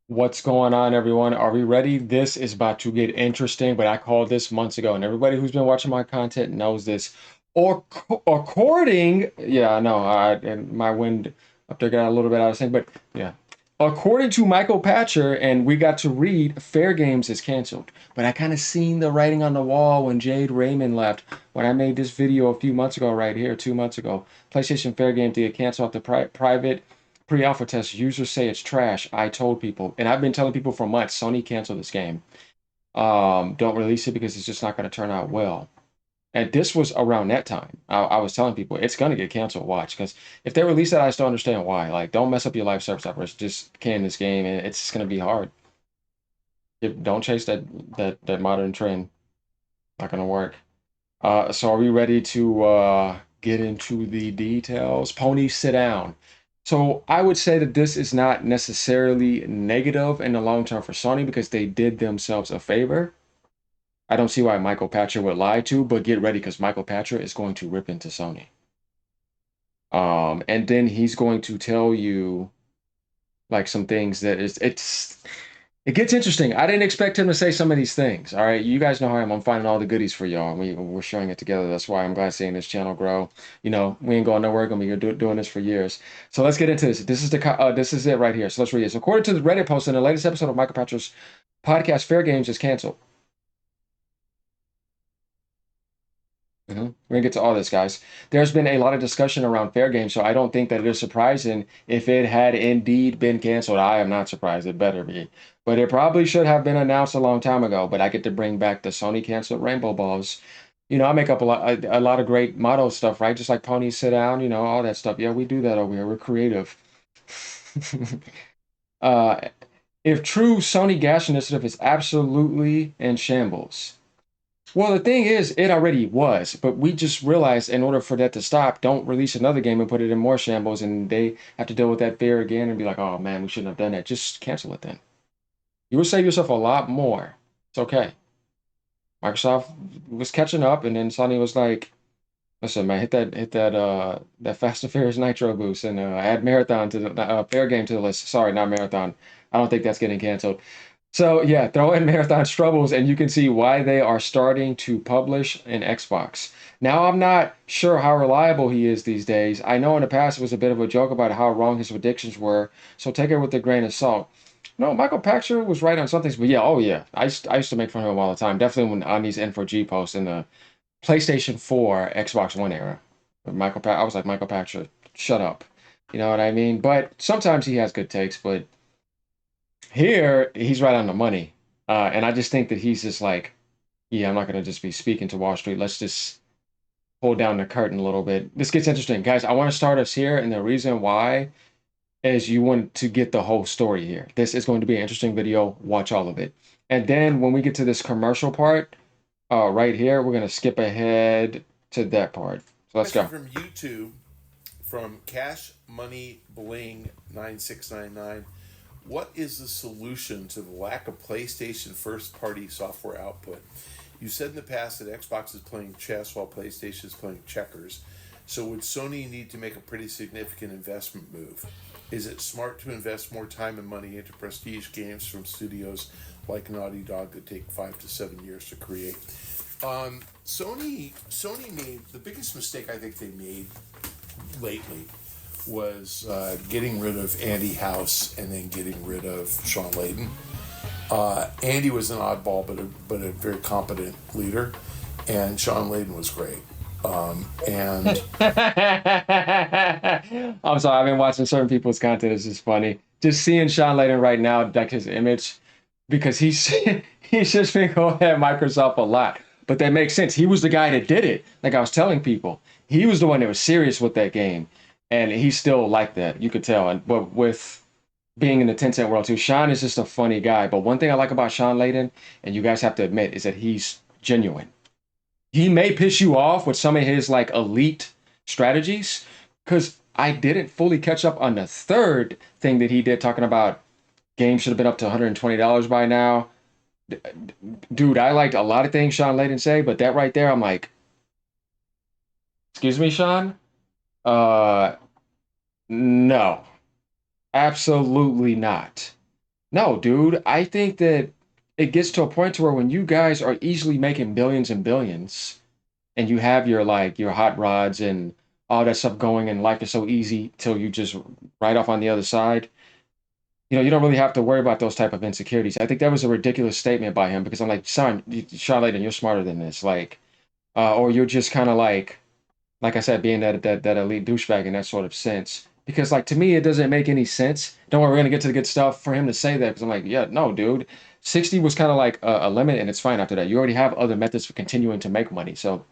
What's going on, everyone? Are we ready? This is about to get interesting, but I called this months ago, and everybody who's been watching my content knows this. Or yeah, I know, and my wind up there got a little bit out of sync, but yeah. According to Michael Pachter, and we got to read, Fair Games is canceled. But I kind of seen the writing on the wall when Jade Raymond left. When I made this video a few months ago, right here, 2 months ago, PlayStation Fair Game to get canceled off the private pre-alpha test. Users say it's trash. I told people, and I've been telling people for months, Sony cancel this game. Don't release it because it's just not going to turn out well. And this was around that time. I was telling people it's going to get canceled. Watch, because if they release it, I still understand why. Like, don't mess up your live service operation. Just can this game, and it's going to be hard. Don't chase that modern trend. Not going to work. So are we ready to get into the details? Pony, sit down. So I would say that this is not necessarily negative in the long term for Sony because they did themselves a favor. I don't see why Michael Pachter would lie to, but get ready because Michael Pachter is going to rip into Sony. And then he's going to tell you like some things that it gets interesting. I didn't expect him to say some of these things. All right, you guys know how I am. I'm finding all the goodies for y'all. We're sharing it together. That's why I'm glad seeing this channel grow. You know, we ain't going nowhere. We're gonna be here doing this for years. So let's get into this. This is it right here. So let's read this. According to the Reddit post in the latest episode of Michael Patrick's podcast, Fair Games is canceled. We're gonna get to all this, guys. There's been a lot of discussion around Fair Game, so I don't think that it is surprising if it had indeed been canceled. I am not surprised. It better be. But it probably should have been announced a long time ago. But I get to bring back the Sony canceled Rainbow Balls. You know, I make up a lot of great motto stuff, right? Just like Pony Sit Down, you know, all that stuff. Yeah, we do that over here. We're creative. uh, if true, Sony gas initiative is absolutely in shambles. Well, the thing is, it already was, but we just realized in order for that to stop, don't release another game and put it in more shambles, and they have to deal with that fear again and be like, oh man, we shouldn't have done that. Just cancel it then. You will save yourself a lot more. It's okay. Microsoft was catching up, and then Sony was like, listen, man, that Fast and Furious Nitro boost and add Marathon to the Fair Game to the list. Sorry, not Marathon. I don't think that's getting canceled. So yeah, throw in Marathon Struggles and you can see why they are starting to publish in Xbox. Now I'm not sure how reliable he is these days. I know in the past it was a bit of a joke about how wrong his predictions were, so take it with a grain of salt. No, Michael Pachter was right on some things, but yeah, oh yeah, I used to make fun of him all the time. Definitely when on these N4G posts in the PlayStation 4, Xbox One era. I was like Michael Pachter, shut up. You know what I mean? But sometimes he has good takes, but here, he's right on the money. And I just think that he's just like, yeah, I'm not going to just be speaking to Wall Street. Let's just pull down the curtain a little bit. This gets interesting. Guys, I want to start us here. And the reason why is you want to get the whole story here. This is going to be an interesting video. Watch all of it. And then when we get to this commercial part, right here, we're going to skip ahead to that part. So let's Question go. from YouTube from Cash Money Bling 9699. What is the solution to the lack of PlayStation first party software output? You said in the past that Xbox is playing chess while PlayStation is playing checkers. So would Sony need to make a pretty significant investment move? Is it smart to invest more time and money into prestige games from studios like Naughty Dog that take 5 to 7 years to create? Sony made the biggest mistake I think they made lately was getting rid of Andy House and then getting rid of Sean Layden. Andy was an oddball, but a very competent leader, and Sean Layden was great. And I'm sorry, I've been watching certain people's content. It's just funny. Just seeing Sean Layden right now, like his image, because he's he's just been going at Microsoft a lot. But that makes sense. He was the guy that did it. Like I was telling people, he was the one that was serious with that game, and he's still like that. You could tell. And but with being in the Tencent world too, Sean is just a funny guy. But one thing I like about Sean Layden, and you guys have to admit, is that he's genuine. He may piss you off with some of his like elite strategies, because I didn't fully catch up on the third thing that he did, talking about games should have been up to $120 by now. Dude, I liked a lot of things Sean Layden say, but that right there, I'm like, excuse me, Sean? Uh, no, absolutely not. No, dude, I think that it gets to a point to where when you guys are easily making billions and billions, and you have your like your hot rods and all that stuff going, and life is so easy till you just ride off on the other side. You don't really have to worry about those type of insecurities. I think that was a ridiculous statement by him because I'm like, son, Sean Layden, you're smarter than this. Like, or you're just kind of like I said, being that elite douchebag in that sort of sense. Because like to me, it doesn't make any sense. Don't worry, we're gonna get to the good stuff for him to say that because I'm like, yeah, no, dude, 60 was kind of like a limit, and it's fine after that. You already have other methods for continuing to make money, so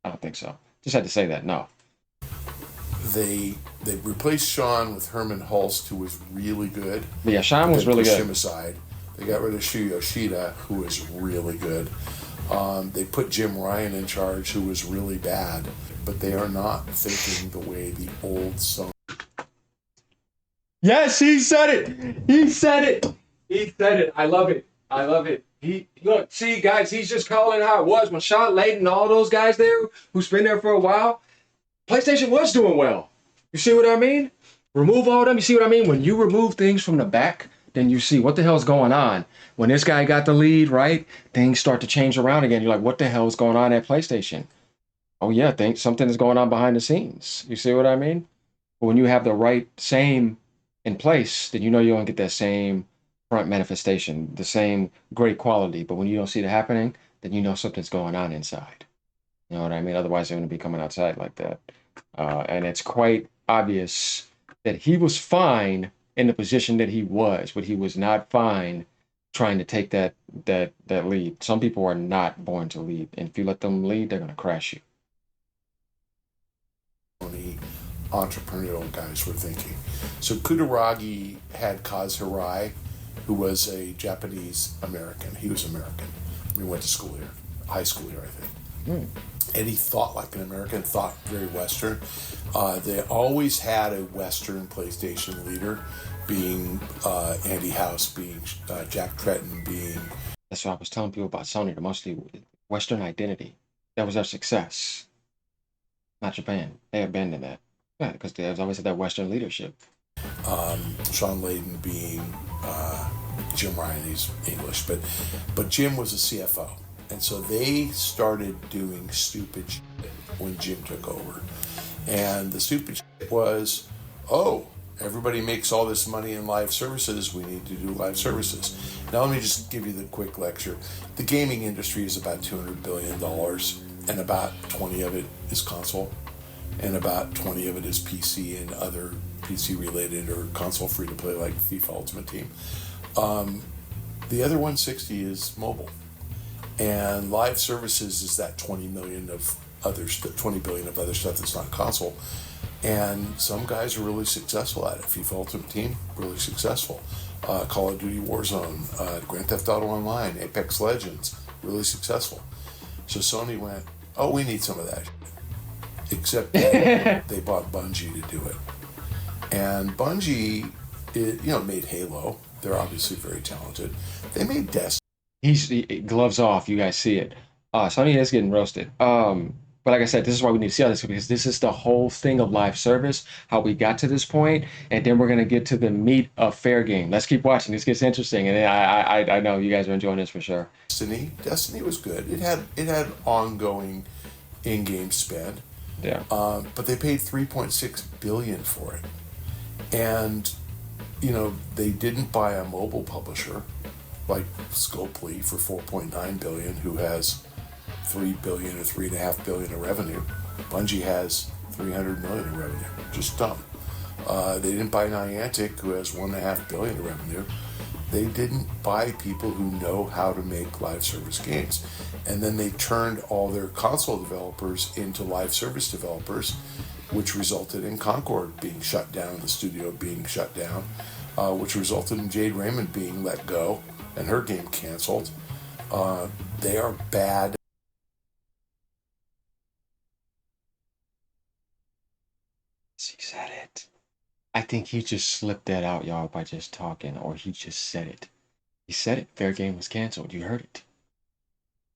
I don't think so. Just had to say that. No. They replaced Sean with Herman Hulst, who was really good, But yeah, Sean but was then really pushed good. him aside. They got rid of Shu Yoshida, who was really good. They put Jim Ryan in charge, who was really bad. But they are not thinking the way the old Sony. Yes, he said it. He said it. He said it. I love it. I love it. He look, see, guys, he's just calling it how it was when Sean Layden and all those guys there who's been there for a while. PlayStation was doing well. You see what I mean? Remove all them. You see what I mean? When you remove things from the back, then you see what the hell's going on. When this guy got the lead, right? Things start to change around again. You're like, what the hell is going on at PlayStation? Oh yeah, think something is going on behind the scenes. You see what I mean? But when you have the right same in place, then you know you're gonna get that same front manifestation, the same great quality. But when you don't see it happening, then you know something's going on inside. You know what I mean? Otherwise, they're gonna be coming outside like that. And it's quite obvious that he was fine in the position that he was, but he was not fine trying to take that lead. Some people are not born to lead, and if you let them lead, they're gonna crash you. Entrepreneurial guys were thinking. So Kutaragi had Kaz Hirai, who was a Japanese American. He was American. He went to school here, high school here, I think. Mm. And he thought like an American, thought very Western. They always had a Western PlayStation leader, being Andy House, being Jack Tretton, being. That's what I was telling people about Sony. The mostly Western identity. That was their success, not Japan. They abandoned that. Yeah, because they always had that Western leadership. Sean Layden being Jim Ryan, he's English, but Jim was a CFO, and so they started doing stupid shit when Jim took over, and the stupid shit was, oh, everybody makes all this money in live services, we need to do live services. Now let me just give you the quick lecture. The gaming industry is about $200 billion, and about 20 of it is console, and about 20 of it is PC and other PC related or console free to play like FIFA Ultimate Team. The other 160 is mobile, and live services is that 20 million of others, 20 billion of other stuff that's not console. And some guys are really successful at it. FIFA Ultimate Team, really successful. Call of Duty Warzone, Grand Theft Auto Online, Apex Legends, really successful. So Sony went, oh, we need some of that. Except that they bought Bungie to do it. And Bungie, made Halo. They're obviously very talented. They made Destiny. Gloves off. You guys see it. Sony is getting roasted. But like I said, this is why we need to see all this because this is the whole thing of live service, how we got to this point, and then we're gonna get to the meat of Fairgame. Let's keep watching. This gets interesting, and I know you guys are enjoying this for sure. Destiny was good. It had ongoing in-game spend. Yeah. But they paid 3.6 billion for it, and they didn't buy a mobile publisher like Scopely for 4.9 billion, who has 3 billion or 3.5 billion in revenue. Bungie has 300 million in revenue. Just dumb. They didn't buy Niantic, who has 1.5 billion in revenue. They didn't buy people who know how to make live service games. And then they turned all their console developers into live service developers, which resulted in Concord being shut down, the studio being shut down, which resulted in Jade Raymond being let go and her game canceled. They are bad. He said it. I think he just slipped that out, y'all, by just talking, or he just said it. He said it. Fairgame was canceled. You heard it.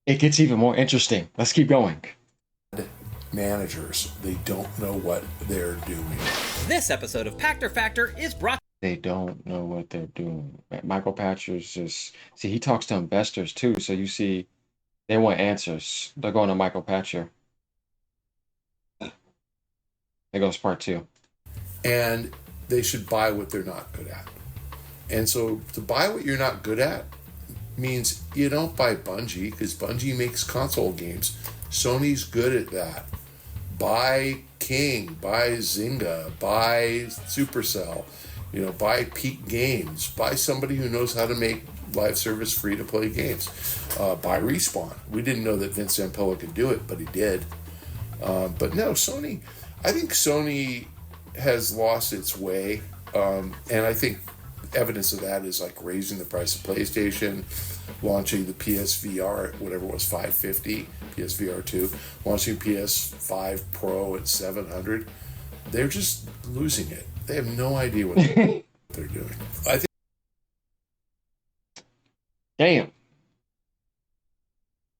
It gets even more interesting. Let's keep going. Managers, they don't know what they're doing. This episode of Pachter Factor is brought They don't know what they're doing. Michael Patcher's just see he talks to investors too, so you see they want answers. They're going to Michael Patcher. There goes part two. And they should buy what they're not good at. And so to buy what you're not good at means you don't buy Bungie because Bungie makes console games. Sony's good at that. Buy King, buy Zynga, buy Supercell, buy Peak Games, buy somebody who knows how to make live service free to play games. Buy Respawn. We didn't know that Vince Zampella could do it, but he did. But no, Sony, I think Sony has lost its way. And I think evidence of that is like raising the price of PlayStation, launching the PSVR at whatever it was, 550, PSVR 2, launching PS5 Pro at 700. They're just losing it. They have no idea what they're doing. I think Damn.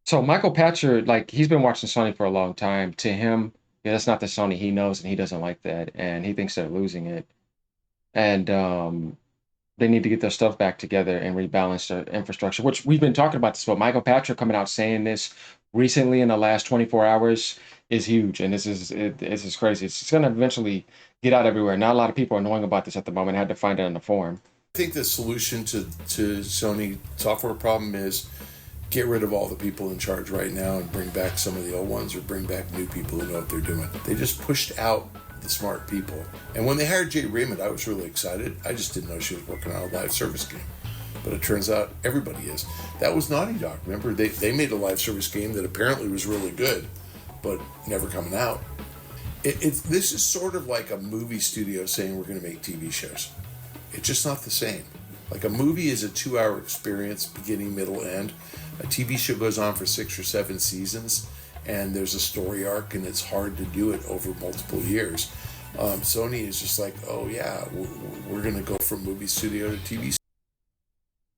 So Michael Patcher, like he's been watching Sony for a long time. To him, yeah, that's not the Sony he knows, and he doesn't like that, and he thinks they're losing it. And they need to get their stuff back together and rebalance their infrastructure, which we've been talking about this, but Michael Patrick coming out saying this recently in the last 24 hours is huge. And this is crazy. It's going to eventually get out everywhere. Not a lot of people are knowing about this at the moment. I had to find it in the forum. the solution to Sony software problem is get rid of all the people in charge right now and bring back some of the old ones or bring back new people who know what they're doing. They just pushed out the smart people. And when they hired Jay Raymond, I was really excited. I just didn't know she was working on a live service game. But it turns out everybody is. That was Naughty Dog. Remember, they made a live service game that apparently was really good, but never coming out. This is sort of like a movie studio saying we're going to make TV shows. It's just not the same. Like a movie is a 2-hour experience, beginning, middle, end. A TV show goes on for 6 or 7 seasons, and there's a story arc, and it's hard to do it over multiple years. Sony is just like, oh yeah, we're going to go from movie studio to TV.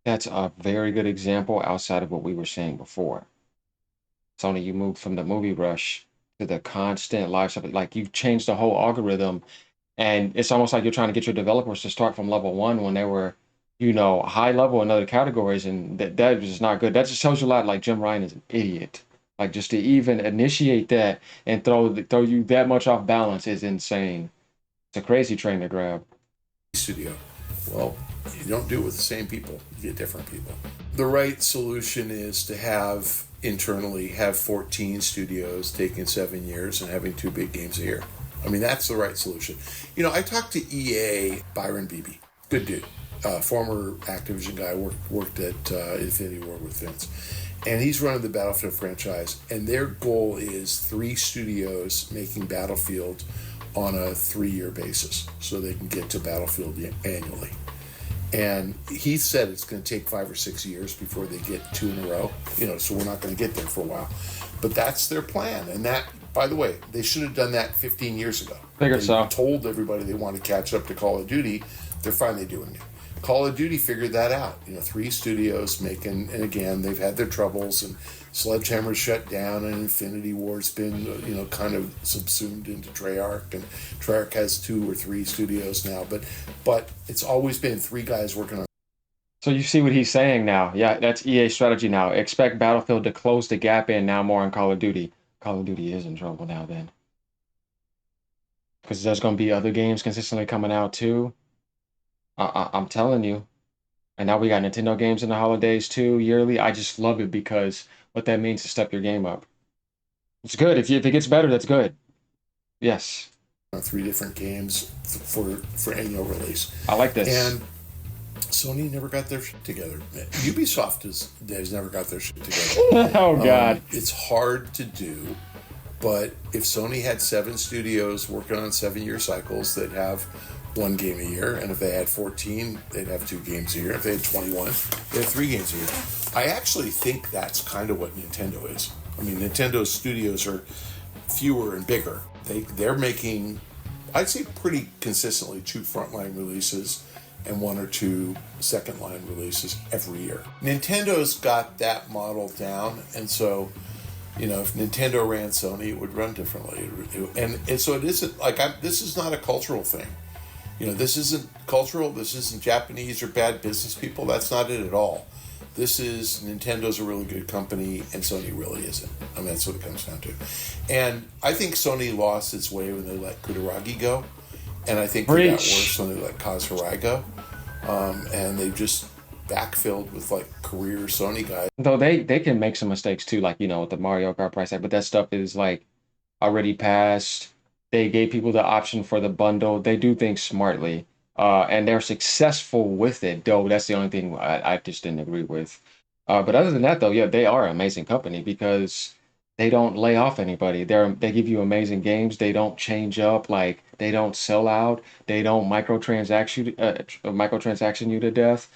That's a very good example outside of what we were saying before. Sony, you moved from the movie rush to the constant live stuff. Like you've changed the whole algorithm, and it's almost like you're trying to get your developers to start from level one when they were, high level in other categories, and that is not good. That just tells you a lot. Like Jim Ryan is an idiot. Like just to even initiate that and throw you that much off balance is insane. It's a crazy train to grab. Studio. Well, you don't do it with the same people. You get different people. The right solution is to have 14 studios taking 7 years and having 2 big games a year. I mean, that's the right solution. I talked to EA, Byron Beebe, good dude, former Activision guy, worked at Infinity Ward with Vince. And he's running the Battlefield franchise, and their goal is 3 studios making Battlefield on a 3-year basis so they can get to Battlefield annually. And he said it's going to take 5 or 6 years before they get 2 in a row, so we're not going to get there for a while. But that's their plan. And that, by the way, they should have done that 15 years ago. Figured so. They told everybody they want to catch up to Call of Duty. They're finally doing it. Call of Duty figured that out. 3 studios making, and again, they've had their troubles, and Sledgehammer shut down, and Infinity Ward's been, kind of subsumed into Treyarch, and Treyarch has 2 or 3 studios now, but it's always been 3 guys working on. So you see what he's saying now. Yeah, that's EA strategy now. Expect Battlefield to close the gap in now more on Call of Duty. Call of Duty is in trouble now then. Because there's going to be other games consistently coming out too. I'm telling you. And now we got Nintendo games in the holidays too, yearly. I just love it because what that means is step your game up. It's good. If it gets better, that's good. Yes. 3 different games for annual release. I like this. And Sony never got their shit together. Ubisoft has never got their shit together. Oh, God. It's hard to do, but if Sony had 7 studios working on 7-year cycles, they'd have 1 game a year, and if they had 14, they'd have 2 games a year. If they had 21, they'd have 3 games a year. I actually think that's kind of what Nintendo is. I mean, Nintendo's studios are fewer and bigger. They're making, I'd say, pretty consistently 2 frontline releases and 1 or 2 second line releases every year. Nintendo's got that model down, and so, if Nintendo ran Sony, it would run differently. And so it isn't like this is not a cultural thing. You know, this isn't cultural. This isn't Japanese or bad business people. That's not it at all. This is Nintendo's a really good company, and Sony really isn't. I mean, that's what it comes down to. And I think Sony lost its way when they let Kutaragi go, and I think they got worse Preach. when they let Kaz Hirai go. And they've just backfilled with like career Sony guys. Though they can make some mistakes too, like with the Mario Kart price tag, but that stuff is like already passed. They gave people the option for the bundle. They do things smartly, and they're successful with it. Though that's the only thing I just didn't agree with. But other than that, though, yeah, they are an amazing company because they don't lay off anybody. They give you amazing games. They don't change up. Like they don't sell out. They don't microtransaction you to death.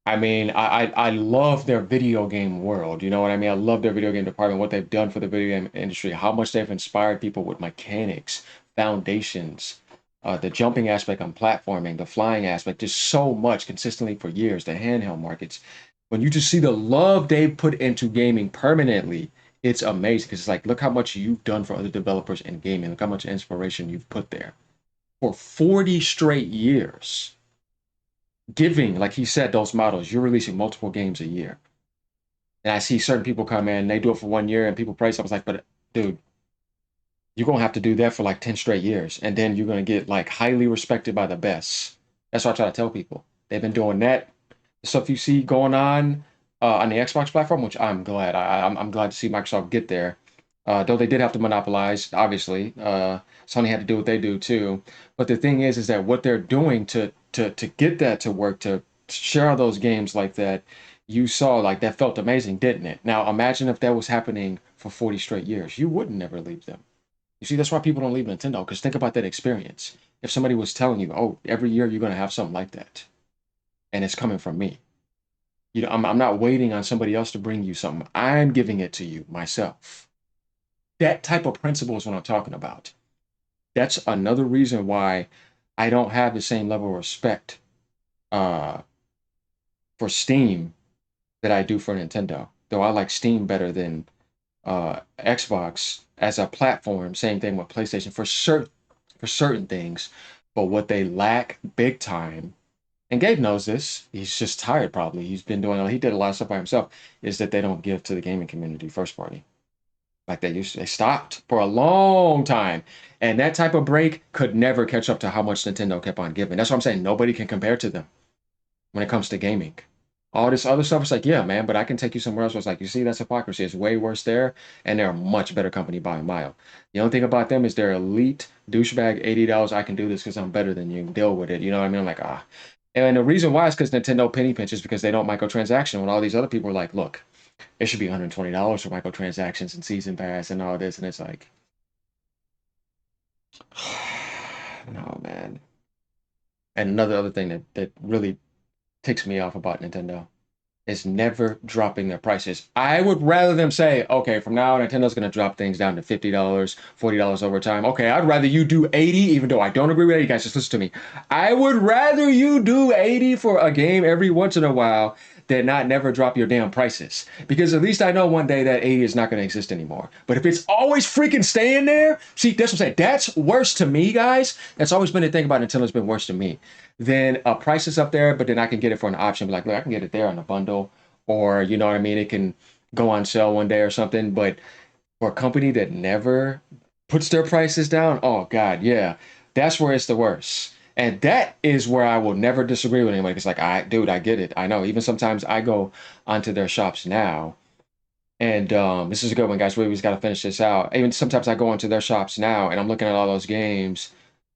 I mean, I love their video game world. You know what I mean? I love their video game department, what they've done for the video game industry, how much they've inspired people with mechanics, foundations, the jumping aspect on platforming, the flying aspect, just so much consistently for years, the handheld markets. When you just see the love they put into gaming permanently, it's amazing because it's like, look how much you've done for other developers in gaming. Look how much inspiration you've put there for 40 straight years giving, like he said, those models, you're releasing multiple games a year. And I see certain people come in, they do it for 1 year, and people praise. I was like, but dude, you're gonna have to do that for like 10 straight years, and then you're gonna get like highly respected by the best. That's what I try to tell people. They've been doing that. The stuff you see going on the Xbox platform, which I'm glad. I'm glad to see Microsoft get there. Though they did have to monopolize, obviously. Sony had to do what they do too. But the thing is that what they're doing to get that to work, to share those games like that, you saw like that felt amazing, didn't it? Now imagine if that was happening for 40 straight years. You wouldn't never leave them. You see, that's why people don't leave Nintendo, because think about that experience. If somebody was telling you, oh, every year you're gonna have something like that, and it's coming from me. I'm not waiting on somebody else to bring you something. I'm giving it to you myself. That type of principle is what I'm talking about. That's another reason why I don't have the same level of respect uh, for Steam that I do for Nintendo. Though I like Steam better than Xbox as a platform. Same thing with PlayStation for certain things, but what they lack big time. And Gabe knows this. He's just tired, probably. He did a lot of stuff by himself. Is that they don't give to the gaming community first party like they used to. They stopped for a long time, and that type of break could never catch up to how much Nintendo kept on giving. That's what I'm saying. Nobody can compare to them when it comes to gaming. All this other stuff, it's like, yeah, man, but I can take you somewhere else. It's like, you see, that's hypocrisy. It's way worse there, and they're a much better company by a mile. The only thing about them is they're elite douchebag $80. I can do this because I'm better than you. Deal with it. You know what I mean? I'm like, ah. And the reason why is because Nintendo penny pinches because they don't microtransaction. When all these other people are like, look, it should be $120 for microtransactions and season pass and all this, and it's like, no, man. And another other thing that really ticks me off about Nintendo is never dropping their prices. I would rather them say, okay, from now on, Nintendo's going to drop things down to $50, $40 over time. Okay, I'd rather you do 80, even though I don't agree with it. You guys just listen to me. I would rather you do 80 for a game every once in a while than not never drop your damn prices. Because at least I know one day that 80 is not going to exist anymore. But if it's always freaking staying there, see, that's what I'm saying. That's worse to me, guys. That's always been the thing about Nintendo's been worse to me. Then a price is up there, but then I can get it for an option. Be like, look, I can get it there on a bundle, or you know what I mean. It can go on sale one day or something. But for a company that never puts their prices down, oh God, yeah, that's where it's the worst. And that is where I will never disagree with anybody. It's like, dude, I get it. I know. Even sometimes I go onto their shops now, and this is a good one, guys. We just got to finish this out. Even sometimes I go onto their shops now, and I'm looking at all those games.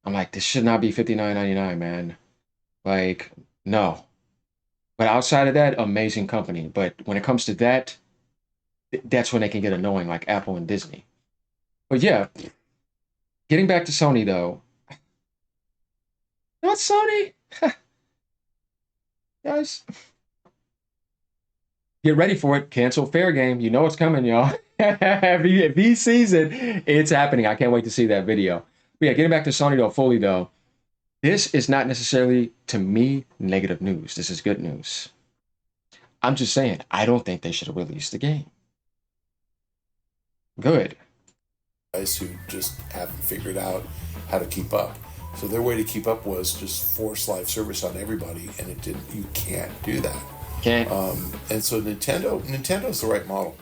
I'm like, this should not be $59.99, man. Like, no. But outside of that, amazing company. But when it comes to that, that's when they can get annoying, like Apple and Disney. But yeah, getting back to Sony though, not Sony, guys. Get ready for it. Cancel Fairgame. You know it's coming, y'all. if he sees it, it's happening. I can't wait to see that video. But yeah, getting back to Sony though, fully though, this is not necessarily to me negative news. This is good news. I'm just saying, I don't think they should have released the game. Good. Guys who just haven't figured out how to keep up. So their way to keep up was just force live service on everybody, and it didn't. You can't do that. Can't. And so Nintendo's the right model.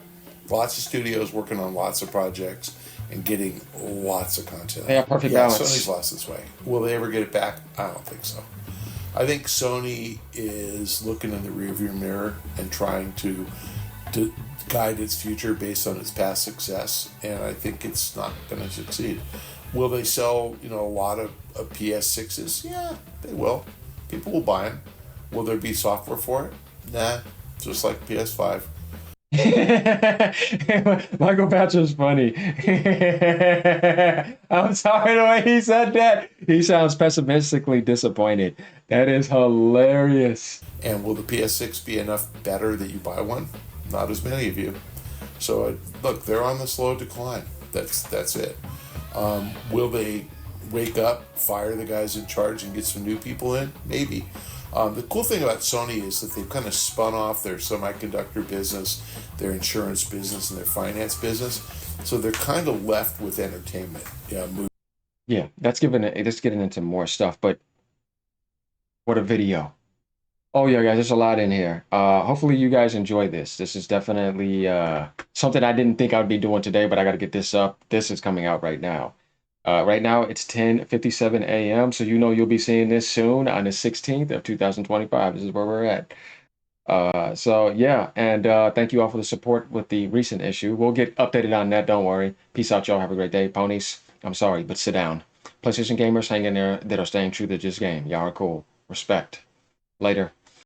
Lots of studios working on lots of projects and getting lots of content. They have perfect Yeah, balance. Sony's lost its way. Will they ever get it back? I don't think so. I think Sony is looking in the rearview mirror and trying to guide its future based on its past success, and I think it's not going to succeed. Will they sell, a lot of PS6s? Yeah, they will. People will buy them. Will there be software for it? Nah, just like PS5. Michael Pacher's funny. I'm sorry the way he said that. He sounds pessimistically disappointed. That is hilarious. And will the PS6 be enough better that you buy one? Not as many of you. So look, they're on the slow decline. That's it. Will they wake up, fire the guys in charge, and get some new people in? Maybe. The cool thing about Sony is that they've kind of spun off their semiconductor business, their insurance business, and their finance business. So they're kind of left with entertainment. Yeah, Yeah, that's getting into more stuff, but what a video. Oh yeah, guys, there's a lot in here. Hopefully you guys enjoy this. This is definitely something I didn't think I would be doing today, but I got to get this up. This is coming out right now. Right now it's 10:57 a.m., so you'll be seeing this soon on the 16th of 2025. This is where we're at. So yeah, and thank you all for the support with the recent issue. We'll get updated on that. Don't worry. Peace out, y'all. Have a great day. Ponies, I'm sorry, but sit down. PlayStation gamers, hang in there that are staying true to this game. Y'all are cool. Respect. Later.